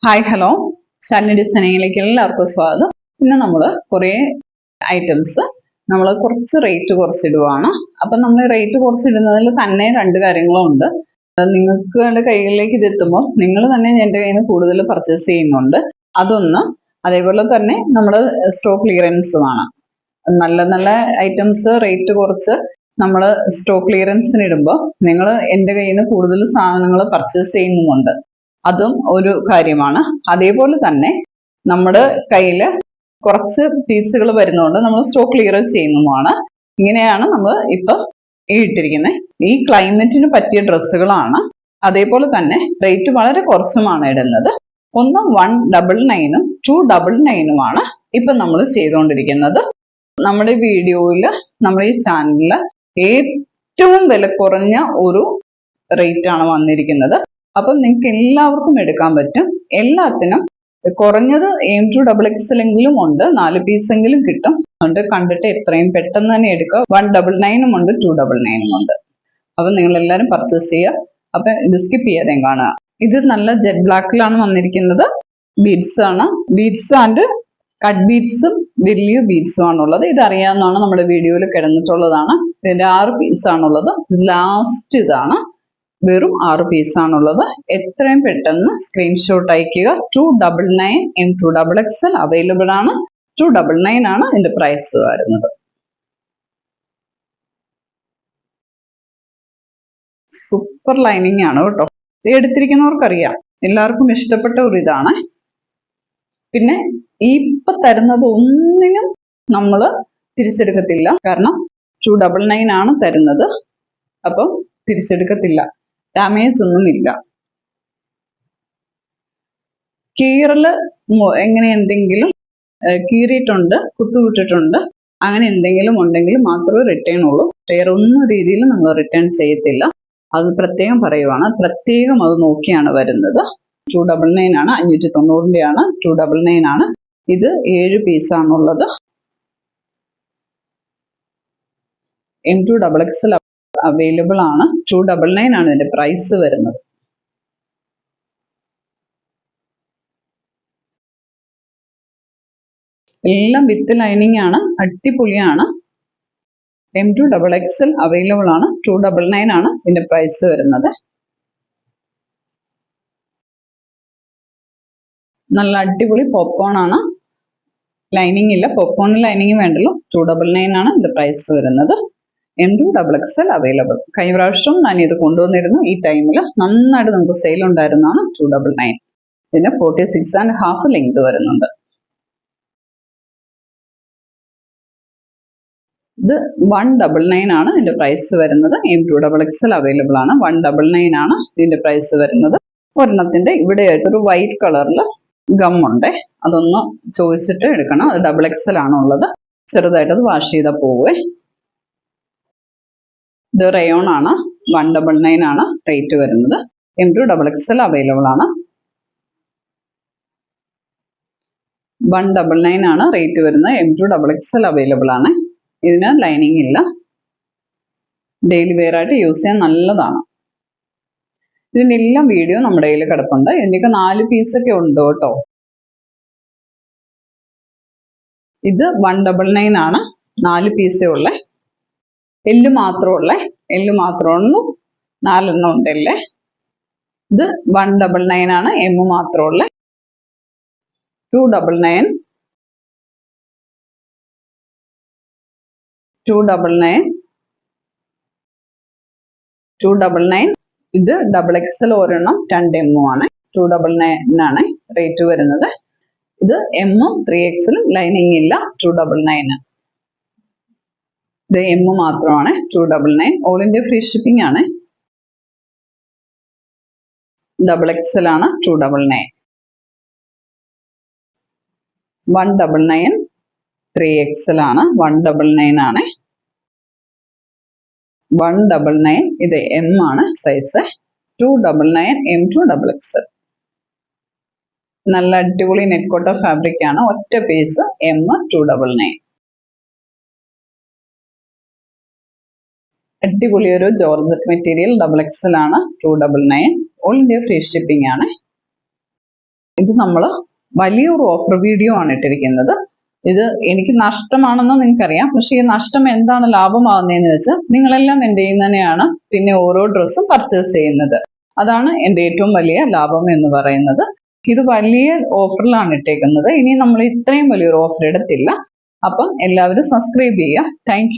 Hi hello Shalini ഡിസൈനിങ്ങിലേക്ക് എല്ലാവർക്കും സ്വാഗതം. പിന്നെ നമ്മൾ കുറേ ഐറ്റംസ് നമ്മൾ കുറച്ച് റേറ്റ് കുറച്ചിടുവാണ്. അപ്പം നമ്മൾ റേറ്റ് കുറച്ചിടുന്നതിൽ തന്നെ രണ്ട് കാര്യങ്ങളുണ്ട്. നിങ്ങൾക്ക് കൈകളിലേക്ക് ഇതെത്തുമ്പോൾ നിങ്ങൾ തന്നെ എൻ്റെ കയ്യിൽ നിന്ന് കൂടുതൽ പർച്ചേസ് ചെയ്യുന്നുണ്ട്, അതൊന്ന്. അതേപോലെ തന്നെ നമ്മൾ സ്റ്റോക്ക് ക്ലിയറൻസുമാണ്. നല്ല നല്ല ഐറ്റംസ് റേറ്റ് കുറച്ച് നമ്മൾ സ്റ്റോക്ക് ക്ലിയറൻസിന് ഇടുമ്പോൾ നിങ്ങൾ എൻ്റെ കയ്യിൽ നിന്ന് കൂടുതൽ സാധനങ്ങൾ പർച്ചേസ് ചെയ്യുന്നുമുണ്ട്, അതും ഒരു കാര്യമാണ്. അതേപോലെ തന്നെ നമ്മുടെ കയ്യിൽ കുറച്ച് പീസുകൾ വരുന്നതുകൊണ്ട് നമ്മൾ സ്റ്റോക്ക് ക്ലിയർ ചെയ്യുന്നതുമാണ്. ഇങ്ങനെയാണ് നമ്മൾ ഇപ്പൊ ഇട്ടിരിക്കുന്നത്. ഈ ക്ലൈമറ്റിന് പറ്റിയ ഡ്രസ്സുകളാണ്. അതേപോലെ തന്നെ റേറ്റ് വളരെ കുറച്ചുമാണ് ഇടുന്നത്. ഒന്ന് 199-ഉം 299-ഉമാണ് ഇപ്പൊ നമ്മൾ ചെയ്തുകൊണ്ടിരിക്കുന്നത്. നമ്മുടെ വീഡിയോയിൽ, നമ്മുടെ ഈ ചാനലിൽ ഏറ്റവും വില കുറഞ്ഞ ഒരു റേറ്റ് ആണ് വന്നിരിക്കുന്നത്. അപ്പം നിങ്ങൾക്ക് എല്ലാവർക്കും എടുക്കാൻ പറ്റും. എല്ലാത്തിനും കുറഞ്ഞത് M2XX എങ്കിലും ഉണ്ട്, 4 പീസെങ്കിലും കിട്ടും. അതുകൊണ്ട് കണ്ടിട്ട് എത്രയും പെട്ടെന്ന് തന്നെ എടുക്കുക. 199-ഉം ഉണ്ട്, 299-ഉം ഉണ്ട്. അപ്പം നിങ്ങൾ എല്ലാവരും പർച്ചേസ് ചെയ്യുക. അപ്പം ഇത് സ്കിപ്പ് ചെയ്യാതെ കാണുക. ഇത് നല്ല ജെറ്റ് ബ്ലാക്കിലാണ് വന്നിരിക്കുന്നത്. ബീഡ്സ് ആണ്. ബീഡ്സ് ആൻഡ് കട്ട് ബീഡ്സും വലിയ ബീഡ്സും ആണുള്ളത്. ഇത് അറിയാവുന്നതാണ്, നമ്മുടെ വീഡിയോയിൽ കിടന്നിട്ടുള്ളതാണ്. ഇതിന്റെ 6 പീസാണുള്ളത്. ലാസ്റ്റ് ഇതാണ്, വെറും 6 പീസാണുള്ളത്. എത്രയും പെട്ടെന്ന് സ്ക്രീൻഷോട്ട് അയക്കുക. 299 M2XXL അവൈലബിൾ ആണ്. 299 ആണ് ഇതിന്റെ പ്രൈസ് വരുന്നത്. സൂപ്പർ ലൈനിങ് ആണ് കേട്ടോ. ഇത് എടുത്തിരിക്കുന്നവർക്കറിയാം, എല്ലാവർക്കും ഇഷ്ടപ്പെട്ട ഒരു ഇതാണ്. പിന്നെ ഈ ഇപ്പൊ തരുന്നത് ഒന്നിനും നമ്മൾ തിരിച്ചെടുക്കത്തില്ല, കാരണം 299 ആണ് തരുന്നത്. അപ്പം തിരിച്ചെടുക്കത്തില്ല, ഡാമേജ് ഒന്നുമില്ല. കീറല് എങ്ങനെ എന്തെങ്കിലും കീറിയിട്ടുണ്ട്, കുത്തുവിട്ടിട്ടുണ്ട്, അങ്ങനെ എന്തെങ്കിലും ഉണ്ടെങ്കിൽ മാത്രമേ റിട്ടേൺ ഉള്ളൂ. വേറെ ഒന്നും രീതിയിൽ നമ്മൾ റിട്ടേൺ ചെയ്യത്തില്ല. അത് പ്രത്യേകം പറയുവാണ്. പ്രത്യേകം അത് നോക്കിയാണ് വരുന്നത്. 299 ആണ്, 590 ആണ്. 299 ആണ്. ഇത് 7 പീസാണുള്ളത്. M2XXL അവൈലബിൾ ആണ്. 299 ആണ് ഇതിന്റെ പ്രൈസ് വരുന്നത്. എല്ലാം വിത്ത് ലൈനിങ് ആണ്, അടിപൊളിയാണ്. M2XXL അവൈലബിൾ ആണ്. 299 ആണ് ഇതിന്റെ പ്രൈസ് വരുന്നത്. നല്ല അടിപൊളി പോപ്കോൺ ആണ്. ലൈനിങ് ഇല്ല, പോപ്കോണിന് ലൈനിങ് വേണ്ടല്ലോ. 299 ആണ് ഇതിന്റെ പ്രൈസ് വരുന്നത്. M2XXL available. കഴിഞ്ഞ പ്രാവശ്യം ഞാൻ ഇത് കൊണ്ടുവന്നിരുന്നു. ഈ ടൈമിൽ നന്നായിട്ട് നമുക്ക് സെയിൽ ഉണ്ടായിരുന്നതാണ്. 299. പിന്നെ 46.5 ലെങ്ത് വരുന്നുണ്ട്. ഇത് 199 ആണ് ഇതിന്റെ പ്രൈസ് വരുന്നത്. M2XXL അവൈലബിൾ ആണ്. 199 ആണ് ഇതിന്റെ പ്രൈസ് വരുന്നത്. ഒരെണ്ണത്തിന്റെ ഇവിടെയായിട്ടൊരു വൈറ്റ് കളറിൽ ഗമ്മുണ്ട്, അതൊന്ന് ചോദിച്ചിട്ട് എടുക്കണം. അത് XXL ആണുള്ളത്. ചെറുതായിട്ട് അത് വാഷ് ചെയ്താൽ പോവേ. ഇത് റയോൺ ആണ്. 199 ആണ് റേറ്റ് വരുന്നത്. M2XXL അവൈലബിൾ ആണ്. 199 ആണ് റേറ്റ് വരുന്നത്. M2XXL അവൈലബിൾ ആണ്. ഇതിന് ലൈനിങ് ഇല്ല. ഡെയിലി വെയർ ആയിട്ട് യൂസ് ചെയ്യാൻ നല്ലതാണ്. ഇതിൻ്റെ എല്ലാം വീഡിയോ നമ്മുടെ കയ്യിൽ കിടപ്പുണ്ട്. ഇതിൻ്റെയൊക്കെ 4 പീസൊക്കെ ഉണ്ട് കേട്ടോ. ഇത് 199 ആണ്. 4 പീസേ ഉള്ളേ. എല്ല് മാത്രമുള്ളേ. എല്ല് മാത്രമുള്ളൂ. 4 എണ്ണം ഉണ്ടല്ലേ. ഇത് 199 ആണ്. M മാത്രമുള്ളേ. 299 ഇത് XXL ഒരെണ്ണം 2M ആണ്. 299 ആണ് റേറ്റ് വരുന്നത്. ഇത് M 3XL ലൈനിങ് ഇല്ല. 299. ഇത് M മാത്രമാണ്. 299. ഓൾ ഇന്ത്യ ഫ്രീ ഷിപ്പിംഗ് ആണ്. XXL ആണ്. 299. 199 3XL ആണ്. 199 ആണ്. 199 ഇത് M ആണ് സൈസ്. 299 M2XXL. നല്ല അടിപൊളി നെറ്റ് കോട്ട ഫാബ്രിക് ആണ്. ഒറ്റ പീസ് M 299. അടിപൊളി ഒരു ജോർജറ്റ് മെറ്റീരിയൽ. XXL ആണ്. 299. ഓൾ ഇന്ത്യ ഫ്രീ ഷിപ്പിംഗ് ആണ്. ഇത് നമ്മൾ വലിയൊരു ഓഫർ വീഡിയോ ആണ് ഇട്ടിരിക്കുന്നത്. ഇത് എനിക്ക് നഷ്ടമാണെന്ന് നിങ്ങൾക്കറിയാം, പക്ഷെ ഈ നഷ്ടം എന്താണ് ലാഭമാകുന്നതെന്ന് വെച്ചാൽ നിങ്ങളെല്ലാം എൻ്റെ കയ്യിൽ തന്നെയാണ് പിന്നെ ഓരോ ഡ്രസ്സും പർച്ചേസ് ചെയ്യുന്നത്. അതാണ് എൻ്റെ ഏറ്റവും വലിയ ലാഭം എന്ന് പറയുന്നത്. ഇത് വലിയ ഓഫറിലാണ് ഇട്ടേക്കുന്നത്. ഇനി നമ്മൾ ഇത്രയും വലിയൊരു ഓഫർ ഇടത്തില്ല. അപ്പം എല്ലാവരും സബ്സ്ക്രൈബ് ചെയ്യുക. താങ്ക്